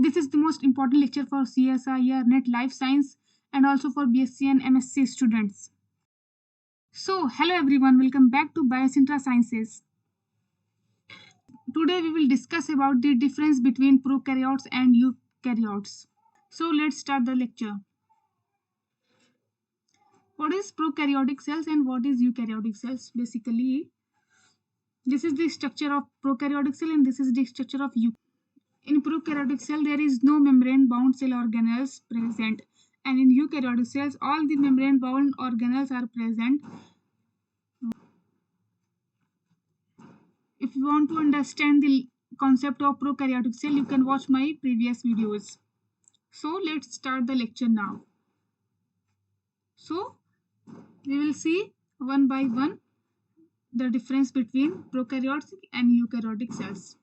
This is the most important lecture for CSIR, NET Life Science and also for BSc and MSc students. So, hello everyone, welcome back to Biocentra Sciences. Today we will discuss about the difference between prokaryotes and eukaryotes. So, let's start the lecture. What is prokaryotic cells and what is eukaryotic cells? Basically, this is the structure of prokaryotic cell and this is the structure of eukaryotic. In prokaryotic cell, there is no membrane-bound cell organelles present, and in eukaryotic cells, all the membrane-bound organelles are present. If you want to understand the concept of prokaryotic cell, you can watch my previous videos. So let's start the lecture now. So we will see one by one the difference between prokaryotes and eukaryotic cells.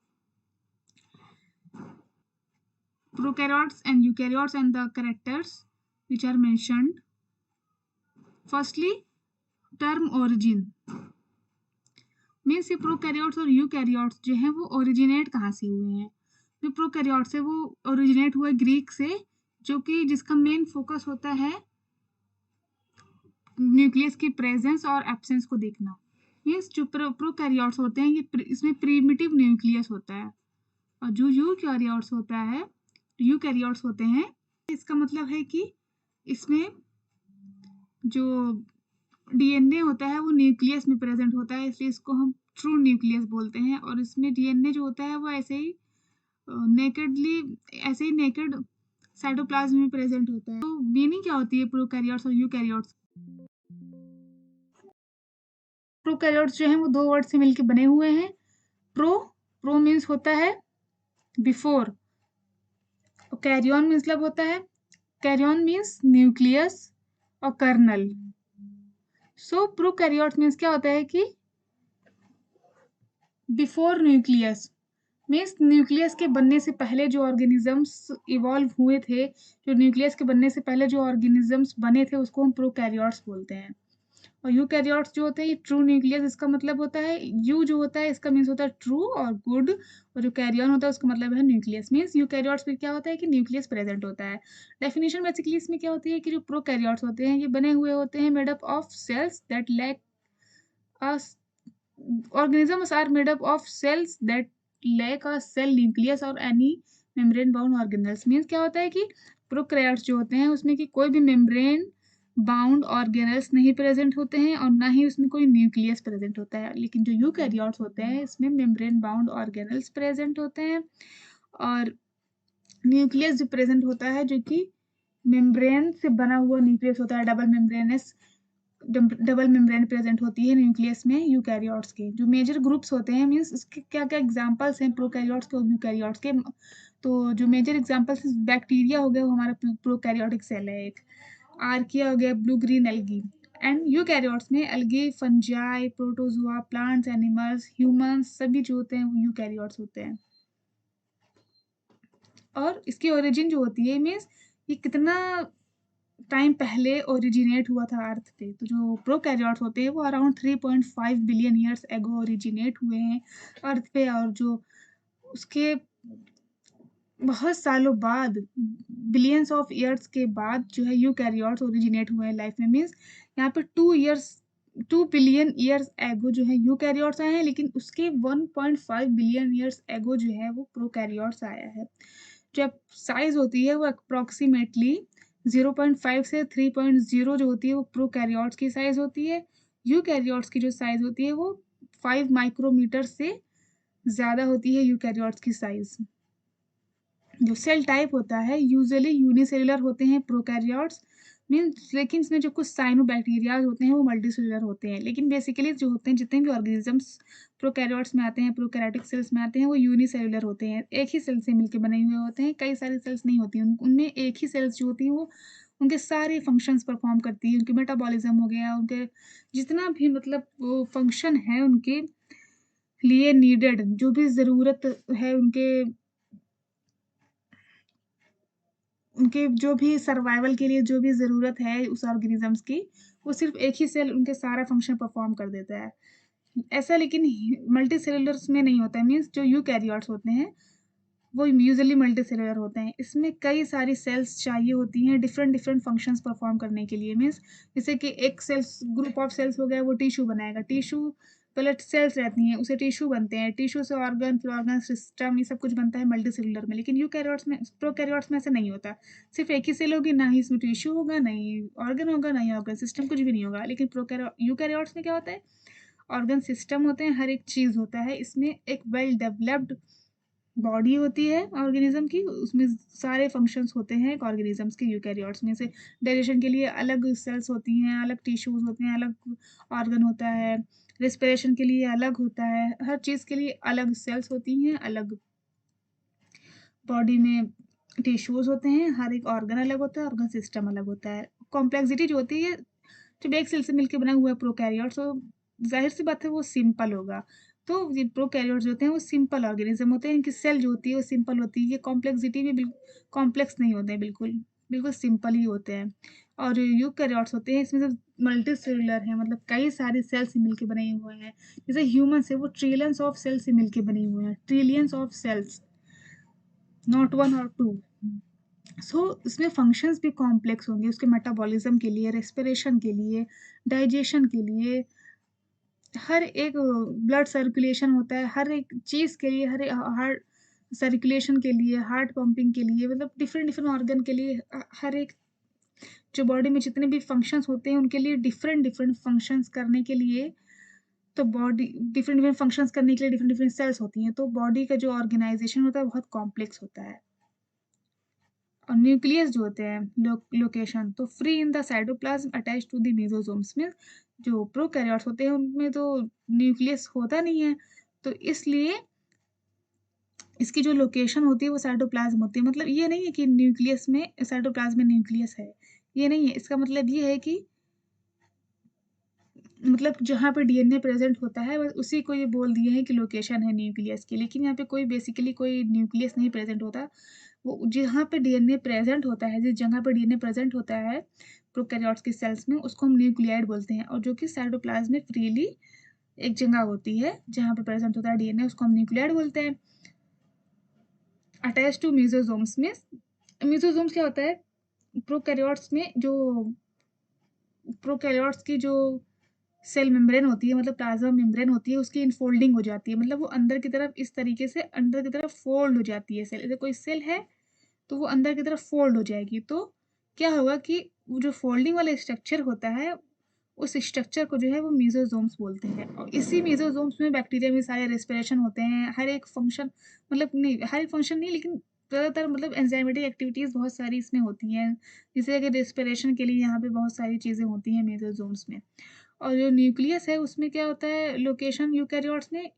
Prokaryotes and eukaryotes and the characters which are mentioned. Firstly, term origin means ये prokaryotes और eukaryotes जो हैं वो originate कहाँ से हुए हैं। जो प्रोकैरियोट्स है वो ओरिजिनेट हुआ ग्रीक से, जो कि जिसका मेन फोकस होता है न्यूक्लियस की प्रेजेंस और एब्सेंस को देखना। मीन्स जो प्रोकैरियोट्स होते हैं ये इसमें प्रीमिटिव न्यूक्लियस होता है, और जो यूकैरियोट्स होते हैं इसका मतलब है कि इसमें जो डीएनए होता है वो न्यूक्लियस में प्रेजेंट होता है, इसलिए इसको हम ट्रू न्यूक्लियस बोलते हैं। और इसमें डीएनए जो होता है वो ऐसे ही नेकेड साइटोप्लाज्म में प्रेजेंट होता है। तो मीनिंग क्या होती है प्रोकैरियोट्स और यूकैरियोट्स? प्रोकैरियोट्स जो हैं वो दो वर्ड से मिलकर बने हुए हैं। प्रो मीन्स होता है बिफोर, कैरियन मतलब होता है, कैरियन मीन्स न्यूक्लियस और कर्नल। सो प्रोकैरियोट्स मीन्स क्या होता है कि बिफोर न्यूक्लियस, मीन्स न्यूक्लियस के बनने से पहले जो ऑर्गेनिजम्स इवॉल्व हुए थे, जो न्यूक्लियस के बनने से पहले जो ऑर्गेनिजम्स बने थे उसको हम प्रोकैरियोट्स बोलते हैं। और यूकैरियोट्स जो होते हैं ये ट्रू न्यूक्लियस, इसका मतलब होता है यू जो होता है इसका मीन्स होता है ट्रू और गुड, और जो कैरियन होता है उसका मतलब है न्यूक्लियस। मीन्स यूकैरियोट्स में क्या होता है कि न्यूक्लियस प्रेजेंट होता है। डेफिनेशन बेसिकली इसमें क्या होती है कि जो प्रोकैरियोट्स होते हैं ये बने हुए होते हैं made up of cells that lack us organisms are made up of cells that lack a cell nucleus or any membrane bound organelles। Means क्या होता है कि प्रोकैरियोट्स जो होते हैं उसमें कि कोई भी मेम्ब्रेन बाउंड ऑर्गेनल्स नहीं प्रेजेंट होते हैं और ना ही उसमें कोई न्यूक्लियस प्रेजेंट होता है। लेकिन जो यूकैरियोट्स होते हैं इसमें मेम्ब्रेन बाउंड ऑर्गेनल्स प्रेजेंट होते हैं और न्यूक्लियस जो प्रेजेंट होता है जो कि मेम्ब्रेन से बना हुआ न्यूक्लियस होता है, डबल मेम्ब्रेन प्रेजेंट होती है न्यूक्लियस में यूकैरियोट्स के। जो मेजर ग्रुप्स होते हैं मीन्स इसके क्या क्या एग्जांपल्स हैं प्रोकैरियोट्स के और यूकैरियोट्स के, तो जो मेजर एग्जांपल्स बैक्टीरिया हो गया वो हमारा प्रोकैरियोटिक सेल है एक, आर्किया हो गया, blue green algae, and eukaryotes में algae, fungi, protozoa, plants, animals, humans सभी जो होते हैं वो यूकैरियोट्स होते हैं। और इसकी ओरिजिन जो होती है मीन्स ये कितना टाइम पहले ओरिजिनेट हुआ था अर्थ पे। तो जो प्रोकैरियोट्स होते हैं वो around 3.5 billion years ago originate हुए हैं अर्थ पे, और जो उसके बहुत सालों बाद, बिलियंस ऑफ ईयर्स के बाद जो है यूकैरियोट्स ओरिजिनेट हुए हैं लाइफ में। मीन्स यहाँ पे 2 बिलियन ईयर्स एगो जो है यूकैरियोट्स आए हैं, लेकिन उसके 1.5 बिलियन ईयर्स एगो जो है वो प्रोकैरियोट्स आया है। जो साइज होती है वो अप्रोक्सीमेटली 0.5 से 3.0 जो होती है वो प्रोकैरियोट्स की साइज होती है। यूकैरियोट्स की जो साइज होती है वो 5 माइक्रोमीटर से ज़्यादा होती है यूकैरियोट्स की साइज। जो सेल टाइप होता है यूजुअली यूनिसेलुलर होते हैं प्रोकैरियोट्स मीन्स, लेकिन इसमें जो कुछ साइनोबैक्टीरियाज होते हैं वो मल्टीसेलुलर होते हैं। लेकिन बेसिकली जो होते हैं जितने भी ऑर्गेनिजम्स प्रोकैरियोट्स में आते हैं, प्रोकैरियोटिक सेल्स में आते हैं, वो यूनिसेलुलर होते हैं, एक ही सेल से मिलकर बने हुए होते हैं, कई सारी सेल्स नहीं होती हैं उनमें। एक ही सेल्स जो होती हैं वो उनके सारे फंक्शंस परफॉर्म करती है। उनके मेटाबॉलिज्म हो गया, उनके जितना भी मतलब वो फंक्शन है उनके लिए नीडेड, जो भी ज़रूरत है उनके जो भी सर्वाइवल के लिए जो भी ज़रूरत है उस ऑर्गेनिजम्स की, वो सिर्फ एक ही सेल उनके सारा फंक्शन परफॉर्म कर देता है। ऐसा लेकिन मल्टी सेलुलर्स में नहीं होता है। मीन्स जो यूकैरियोट्स होते हैं वो यूजुअली मल्टीसेलुलर होते हैं। इसमें कई सारी सेल्स चाहिए होती हैं डिफरेंट डिफरेंट फंक्शंस परफॉर्म करने के लिए। मीन्स जैसे कि एक सेल्स ग्रुप ऑफ सेल्स हो गया, वो टिश्यू बनाएगा। टिश्यू पहले सेल्स रहती हैं, उसे टिश्यू बनते हैं। टिश्यू से ऑर्गन, फिर ऑर्गन सिस्टम, ये सब कुछ बनता है मल्टीसेलुलर में। लेकिन यूकैरियोट्स में, प्रोकैरियोट्स में ऐसा नहीं होता। सिर्फ एक ही सेल होगी, ना ही इसमें टिश्यू होगा, ना ही ऑर्गन होगा, ना ही ऑर्गन सिस्टम, कुछ भी नहीं होगा। लेकिन यूकैरियोट्स में क्या होता है, ऑर्गन सिस्टम होते हैं, हर एक चीज़ होता है। इसमें एक वेल डेवलप्ड बॉडी होती है ऑर्गेनिज्म की, उसमें सारे फंक्शंस होते हैं एक ऑर्गेनिजम्स के। यूकैरियोट्स में से डाइजेशन के लिए अलग सेल्स होती हैं, अलग टिश्यूज होते हैं, अलग ऑर्गन होता है। रेस्पिरेशन के लिए अलग होता है। हर चीज़ के लिए अलग सेल्स होती हैं, अलग बॉडी में टिश्यूज होते हैं, हर एक ऑर्गन अलग होता है, ऑर्गन सिस्टम अलग होता है। कॉम्प्लेक्सिटी जो होती है, जब एक सेल से मिलकर बना हुआ है प्रोकैरियोट्स, तो जाहिर सी बात है वो सिंपल होगा। तो ये प्रोकैरियोट्स जो होते हैं वो सिंपल ऑर्गेनिज्म होते हैं। इनकी सेल जो होती है वो सिंपल होती है। ये कॉम्प्लेक्सिटी में कॉम्प्लेक्स नहीं होते हैं, बिल्कुल बिल्कुल सिंपल ही होते हैं। और यूकैरियोट्स होते हैं, इसमें से मल्टी सेलुलर है, मतलब कई सारी सेल से मिलकर बने हुए हैं। जैसे ह्यूमन्स है, वो ट्रिलियंस ऑफ सेल से मिलकर बने हुए हैं, trillions of cells, not one और टू। सो इसमें फंक्शंस भी कॉम्प्लेक्स होंगे, उसके मेटाबॉलिज्म के लिए, रेस्पिरेशन के लिए, डाइजेशन के लिए, हर एक ब्लड सर्कुलेशन होता है, हर एक चीज़ के लिए, हर हार्ट सर्कुलेशन के लिए, हार्ट पंपिंग के लिए, मतलब डिफरेंट डिफरेंट ऑर्गन के लिए, हर एक जो बॉडी में जितने भी फंक्शंस होते हैं उनके लिए डिफरेंट डिफरेंट फंक्शंस करने के लिए, तो बॉडी डिफरेंट डिफरेंट फंक्शंस करने के लिए डिफरेंट डिफरेंट सेल्स होती हैं। तो बॉडी का जो ऑर्गेनाइजेशन होता है बहुत कॉम्प्लेक्स होता है। और न्यूक्लियस जो होते हैं, लोकेशन तो free in the cytoplasm attach to the mesosomes में। जो प्रोकैरियोट्स होते हैं उनमें तो न्यूक्लियस होता नहीं है, तो इसलिए इसकी जो लोकेशन होती है वो साइटोप्लाज्म होती है। मतलब ये नहीं है कि न्यूक्लियस में, साइटोप्लाज्म में न्यूक्लियस है, ये नहीं है। इसका मतलब ये है कि मतलब जहाँ पे डीएनए प्रेजेंट होता है बस उसी को ये बोल दिए हैं कि लोकेशन है न्यूक्लियस की। लेकिन यहाँ पे कोई बेसिकली कोई न्यूक्लियस नहीं प्रेजेंट होता। वो जहाँ पे डीएनए प्रेजेंट होता है, जिस जगह पे डीएनए प्रेजेंट होता है प्रोकैरियोट्स की सेल्स में, उसको हम न्यूक्लियाइड बोलते हैं। और जो कि साइटोप्लाज्म में फ्रीली एक जगह होती है जहाँ पे प्रेजेंट होता है डीएनए, उसको हम न्यूक्लियाइड बोलते हैं। अटैच टू मेसोसोम्स में, मेसोसोम्स क्या होता है, प्रोकैरियोट्स में जो प्रोकैरियोट्स की जो सेल मेम्ब्रेन होती है, मतलब प्लाज्मा मेम्ब्रेन होती है, उसकी इनफोल्डिंग हो जाती है। मतलब वो अंदर की तरफ इस तरीके से अंदर की तरफ फोल्ड हो जाती है सेल। जैसे कोई सेल है तो वो अंदर की तरफ फोल्ड हो जाएगी। तो क्या होगा कि वो जो फोल्डिंग वाला स्ट्रक्चर होता है, उस स्ट्रक्चर को जो है वो मेसोसोम्स बोलते हैं। और इसी मेसोसोम्स में बैक्टीरिया में सारे रेस्पिरेशन होते हैं, हर एक फंक्शन, मतलब नहीं हर एक फंक्शन नहीं, लेकिन ज़्यादातर मतलब एंजाइमेटिक एक्टिविटीज़ बहुत सारी इसमें होती हैं। जैसे कि रेस्पिरेशन के लिए यहाँ पे बहुत सारी चीज़ें होती हैं मेसोसोम्स में। और जो न्यूक्लियस है उसमें क्या होता है, लोकेशन यूकैरियोट्स में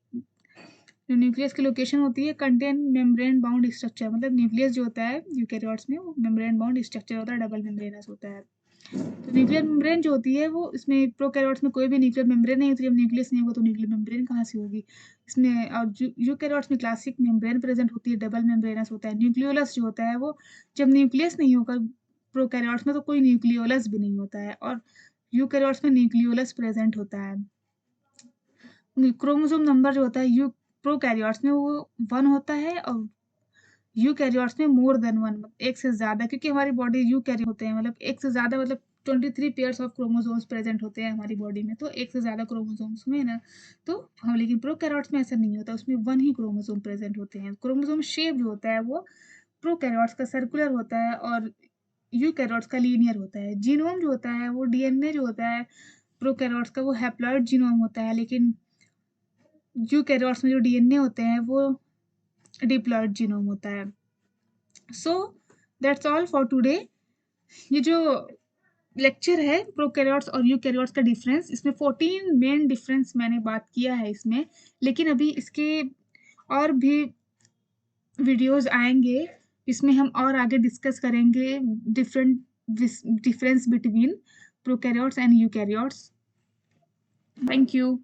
जो न्यूक्लियस की लोकेशन होती है, कंटेन मेम्ब्रेन बाउंड स्ट्रक्चर। मतलब न्यूक्लियस जो होता है यूकैरियोट्स में वो मेम्ब्रेन बाउंड स्ट्रक्चर होता है, डबल मेम्ब्रेनस होता है। तो न्यूक्लियर मेम्ब्रेन जो होती है वो, इसमें प्रोकैरियोट्स में कोई भी न्यूक्लियर मेम्ब्रेन नहीं होती। जब न्यूक्लियस नहीं होगा तो न्यूक्लियर मेम्ब्रेन कहाँ से होगी इसमें। और यूकैरियोट्स में क्लासिक मेम्ब्रेन प्रेजेंट होती है, डबल मेम्ब्रेनस होता है। न्यूक्लियोलस जो होता है वो, जब न्यूक्लियस नहीं होगा प्रोकैरियोट्स में तो कोई न्यूक्लियोलस भी नहीं होता है। और यूकैरियोट्स में न्यूक्लियोलस प्रेजेंट होता है। क्रोमोसोम नंबर जो होता है प्रोकैरियोट्स में वो 1 होता है, और यूकैरियोट्स में मोर देन 1, एक से ज़्यादा, क्योंकि हमारी बॉडी यूकैरियोट होते हैं, मतलब एक से ज़्यादा, मतलब 23 पेयर्स ऑफ क्रोमोसोम्स प्रेजेंट होते हैं हमारी बॉडी में, तो एक से ज़्यादा क्रोमोसोम्स हुए ना। तो हम, लेकिन प्रोकैरियोट्स में ऐसा नहीं होता, उसमें 1 ही क्रोमोसोम प्रेजेंट होते हैं। क्रोमोसोम शेप जो होता है वो प्रोकैरियोट्स का सर्कुलर होता है, और यूकैरियोट्स का लीनियर होता है। जीनोम जो होता है वो, डीएनए जो होता है प्रोकैरियोट्स का, वो हैप्लॉइड जीनोम होता है। लेकिन यूकैरियोट्स में जो डीएनए होते हैं वो डिप्लॉइड जीनोम होता है। So that's all for today. ये जो लेक्चर है प्रोकैरियोट्स और यूकैरियोट्स का डिफरेंस, इसमें 14 मेन डिफरेंस मैंने बात किया है इसमें। लेकिन अभी इसके और भी वीडियोस आएंगे, इसमें हम और आगे डिस्कस करेंगे different difference between prokaryotes and eukaryotes. Thank you.